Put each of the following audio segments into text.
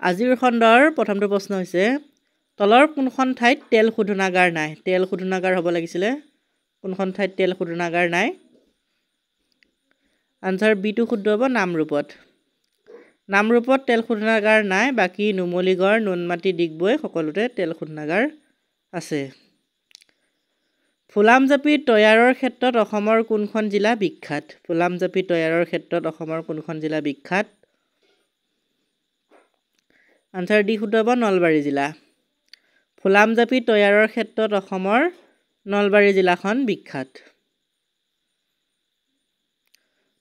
আজিৰ খণ্ডৰ প্ৰথমটো প্ৰশ্ন হৈছে তলৰ কোনখন ঠাইত তেল শোধনাগাৰ নাই তেল শোধনাগাৰ হ'ব লাগিছিলে কোনখন ঠাইত তেল শোধনাগাৰ নাই আনসাৰ বিটো শুদ্ধ হ'ব নামৰূপত তেল শোধনাগাৰ নাই বাকী নুমলীগড় নুনমাটি ডিগবৈ সকলোতে তেল শোধনাগাৰ আছে ফুলাম জাপি তৈয়াৰৰ ক্ষেত্ৰত অসমৰ কোনখন জিলা বিখ্যাত ফুলাম জাপি তৈয়াৰৰ ক্ষেত্ৰত অসমৰ কোনখন জিলা বিখ্যাত আনসাৰ ডি শুদ্ধ হ'ব নলবাৰী জিলা ফুলাম জাপি তৈয়াৰৰ ক্ষেত্ৰত অসমৰ নলবাৰী জিলাখন বিখ্যাত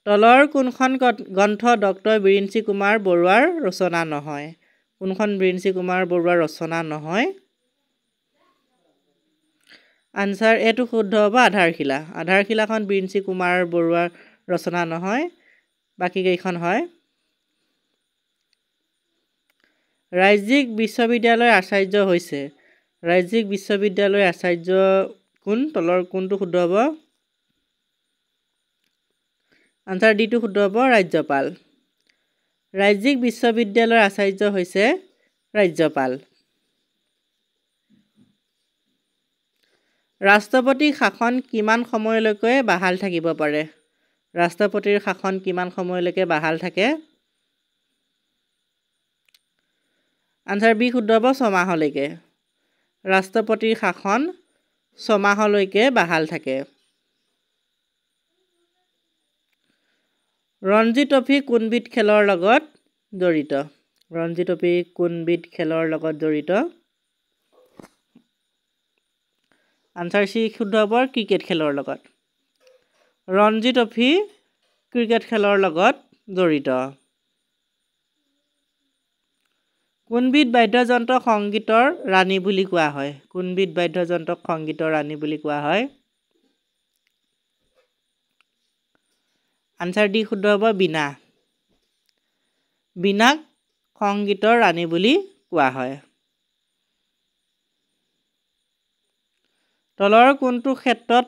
তলৰ কোনখন গ্ৰন্থ ডক্টৰ বিৰিঞ্চি কুমাৰ বৰুৱাৰ ৰচনা নহয় কোনখন বিৰিঞ্চি কুমাৰ বৰুৱাৰ ৰচনা নহয় আনসাৰ এটো শুদ্ধ হ'ব আধাৰশিলাখন বিৰিঞ্চি কুমাৰ বৰুৱাৰ ৰচনা নহয় বাকি কেইখন হয় ৰাজ্যিক বিশ্ববিদ্যালয়ৰ আচাৰ্য হৈছে ৰাজ্যিক বিশ্ববিদ্যালয়ৰ আচাৰ্য কোন তলৰ কোনটো শুদ্ধ হ'ব আনসাৰ ডিটো শুদ্ধ হ'ব ৰাজ্যপাল ৰাজ্যিক বিশ্ববিদ্যালয়ৰ আচাৰ্য হৈছে ৰাজ্যপাল ৰাষ্ট্ৰপতি শাসন কিমান সময়লৈকে বাহাল থাকিব পাৰে ৰাষ্ট্ৰপতিৰ শাসন কিমান সময়লৈকে বাহাল থাকে আনসাৰ বি শুদ্ধ হ'ব 6 মাহলৈকে ৰাষ্ট্ৰপতিৰ শাসন 6 মাহলৈকে বাহাল থাকে ৰঞ্জি ট্ৰফী কোনবিধ খেলৰ লগত জড়িত ৰঞ্জি ট্ৰফী কোনবিধ খেলৰ লগত জড়িত আনসাৰ সি শুদ্ধ হ'ব ক্ৰিকেট খেলৰ লগত ৰঞ্জি ট্ৰফী ক্ৰিকেট খেলৰ লগত জড়িত কোনবিধ বাদ্যযন্ত্ৰ সংগীতৰ ৰাণী বুলি কোৱা হয় কোনবিধ বাদ্যযন্ত্ৰক সংগীতৰ ৰাণী বুলি কোৱা হয় আনসাৰ ডি শুদ্ধ হ'ব বীণা বীণাক সংগীতৰ ৰাণী বুলি কোৱা হয় তলৰ কোনটো ক্ষেত্ৰত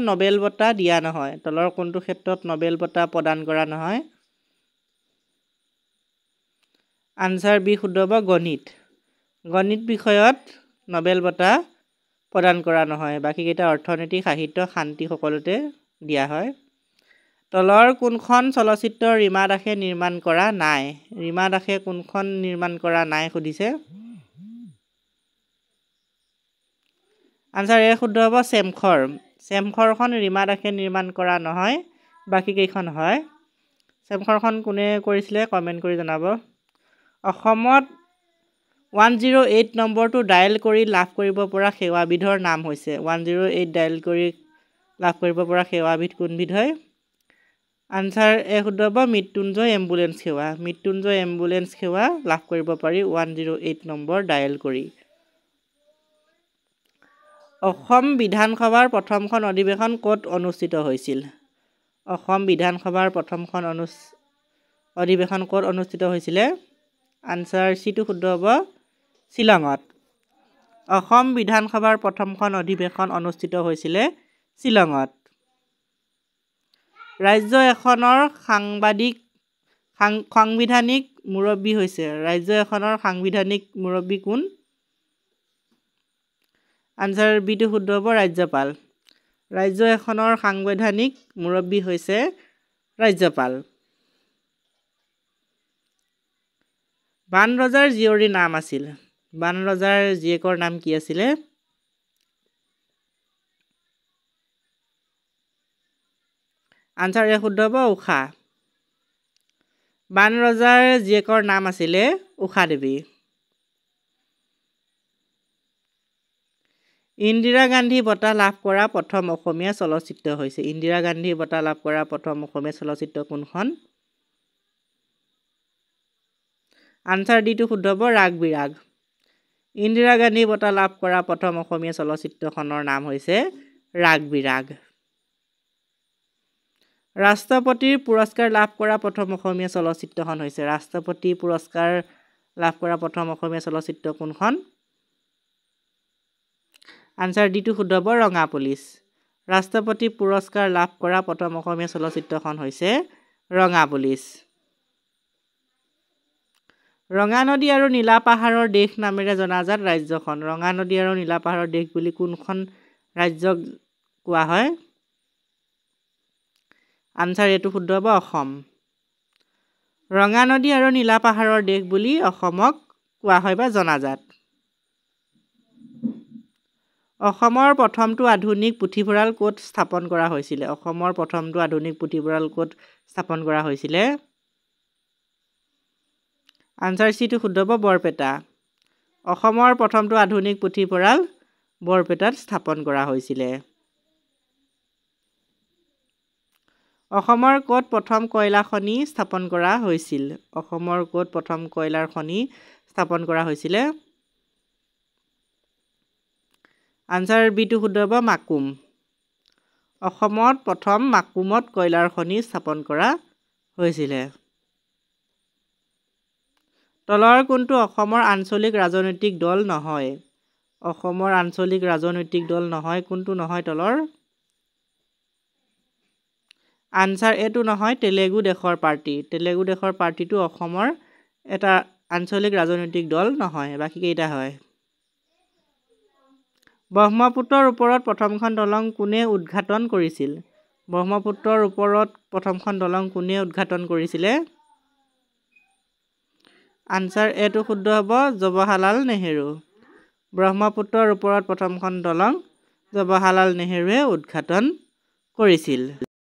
নবেল বঁটা দিয়া নহয় তলৰ কোনটো ক্ষেত্ৰত নবেল বঁটা প্ৰদান কৰা নহয় আনসাৰ বি শুদ্ধ হ'ব গণিত বিষয়ত নবেল বঁটা প্ৰদান কৰা নহয় বাকি কেইটা অৰ্থনীতি সাহিত্য শান্তি সকলোতে দিয়া হয় তলৰ কোনখন চলচ্চিত্ৰ ৰীমা দাসে নিৰ্মাণ কৰা নাই ৰীমা দাসে কোনখন নিৰ্মাণ কৰা নাই সুধিছে আনসাৰ এ শুদ্ধ হ'ব চেমখৰখন ৰীমা দাসে নিৰ্মাণ কৰা নহয় বাকি কেইখন হয় চেমখৰখন কোনে কৰিছিলে কমেন্ট কৰি জনাব অসমত 108 নম্বৰটো ডায়েল কৰি লাভ কৰিব পৰা সেৱাবিধৰ নাম হৈছে 108 ডায়েল কৰি লাভ কৰিব পৰা সেৱাবিধ কোনবিধ হয় আনসাৰ এ শুদ্ধ হ'ব মৃত্যুঞ্জয় এম্বুলেন্স সেৱা লাভ কৰিব পাৰি 108 নম্বৰ ডায়েল কৰি অসম বিধানসভাৰ প্ৰথমখন অধিৱেশন ক'ত অনুষ্ঠিত হৈছিল অসম বিধানসভাৰ প্ৰথমখন অধিৱেশন ক'ত অনুষ্ঠিত হৈছিলে আনসাৰ সিটো শুদ্ধ হ'ব শ্বিলঙত অসম বিধানসভাৰ প্ৰথমখন অধিৱেশন অনুষ্ঠিত হৈছিলে শ্বিলঙত ৰাজ্য এখনৰ সাংবিধানিক মুৰব্বী হৈছে ৰাজ্য এখনৰ সাংবিধানিক মুৰব্বী কোন আনসাৰ বিটো শুদ্ধ হ'ব ৰাজ্যপাল ৰাজ্য এখনৰ সাংবিধানিক মুৰব্বী হৈছে ৰাজ্যপাল বানৰজাৰ জীয়ৰীৰ নাম আছিল বানৰজাৰ জীয়েকৰ নাম কি আছিলে আনসাৰ এ শুদ্ধ হ'ব উষা বানৰজাৰ জীয়েকৰ নাম আছিলে উষা দেৱী ইন্দিৰা গান্ধী বঁটা লাভ কৰা প্ৰথম অসমীয়া চলচ্চিত্ৰ হৈছে ইন্দিৰা গান্ধী বঁটা লাভ কৰা প্ৰথম অসমীয়া চলচ্চিত্ৰ কোনখন আনসাৰ ডিটো শুদ্ধ হ'ব ৰাগ বিৰাগ ইন্দিৰা গান্ধী বঁটা লাভ কৰা প্ৰথম অসমীয়া চলচ্চিত্ৰখনৰ নাম হৈছে ৰাগ বিৰাগ ৰাষ্ট্ৰপতিৰ পুৰস্কাৰ লাভ কৰা প্ৰথম অসমীয়া চলচ্চিত্ৰখন হৈছে ৰাষ্ট্ৰপতি পুৰস্কাৰ লাভ কৰা প্ৰথম অসমীয়া চলচ্চিত্ৰ কোনখন আনসাৰ ডিটো শুদ্ধ হ'ব ৰঙা পুলিচ ৰাষ্ট্ৰপতি পুৰস্কাৰ লাভ কৰা প্ৰথম অসমীয়া চলচ্চিত্ৰখন হৈছে ৰঙা পুলিচ ৰঙা নদী আৰু নীলা পাহাৰৰ দেশ নামেৰে জনাজাত ৰাজ্যখন। ৰঙা নদী আৰু নীলা পাহাৰৰ দেশ বুলি কোনখন ৰাজ্যক কোৱা হয়? আনচাৰ এইটো শুদ্ধ হ'ব অসম। ৰঙা নদী আৰু নীলা পাহাৰৰ দেশ বুলি অসমক কোৱা হয় বা জনাজাত। অসমৰ প্ৰথমটো আধুনিক পুথিভঁৰাল ক'ত স্থাপন কৰা হৈছিলে? অসমৰ প্ৰথমটো আধুনিক পুথিভঁৰাল ক'ত স্থাপন কৰা হৈছিলে? আনচাৰ চিটো শুদ্ধ হ'ব বৰপেটা। অসমৰ প্ৰথমটো আধুনিক পুথিভঁৰাল বৰপেটাত স্থাপন কৰা হৈছিলে। অসমৰ ক'ত প্ৰথম কয়লা খনি স্থাপন কৰা হৈছিল? অসমৰ ক'ত প্ৰথম কয়লাৰ খনি স্থাপন কৰা হৈছিলে? আনচাৰ বিটো শুদ্ধ হ'ব মাকুম। অসমত প্ৰথম মাকুমত কয়লাৰ খনি স্থাপন কৰা হৈছিলে। তলৰ কোনটো অসমৰ আঞ্চলিক ৰাজনৈতিক দল নহয়? অসমৰ আঞ্চলিক ৰাজনৈতিক দল নহয়, কোনটো নহয় তলৰ? আনচাৰ এইটো নহয় তেলেগু দেশৰ পাৰ্টি। তেলেগু দেশৰ পাৰ্টিটো অসমৰ এটা আঞ্চলিক ৰাজনৈতিক দল নহয়, বাকী কেইটা হয়। ব্ৰহ্মপুত্ৰৰ ওপৰত প্ৰথমখন দলং কোনে উদ্ঘাটন কৰিছিল? ব্ৰহ্মপুত্ৰৰ ওপৰত প্ৰথমখন দলং কোনে উদ্ঘাটন কৰিছিলে? আনচাৰ এইটো শুদ্ধ হ'ব জৱাহৰলাল নেহেৰু। ব্ৰহ্মপুত্ৰৰ ওপৰত প্ৰথমখন দলং জৱাহৰলাল নেহেৰুৱে উদ্ঘাটন কৰিছিল।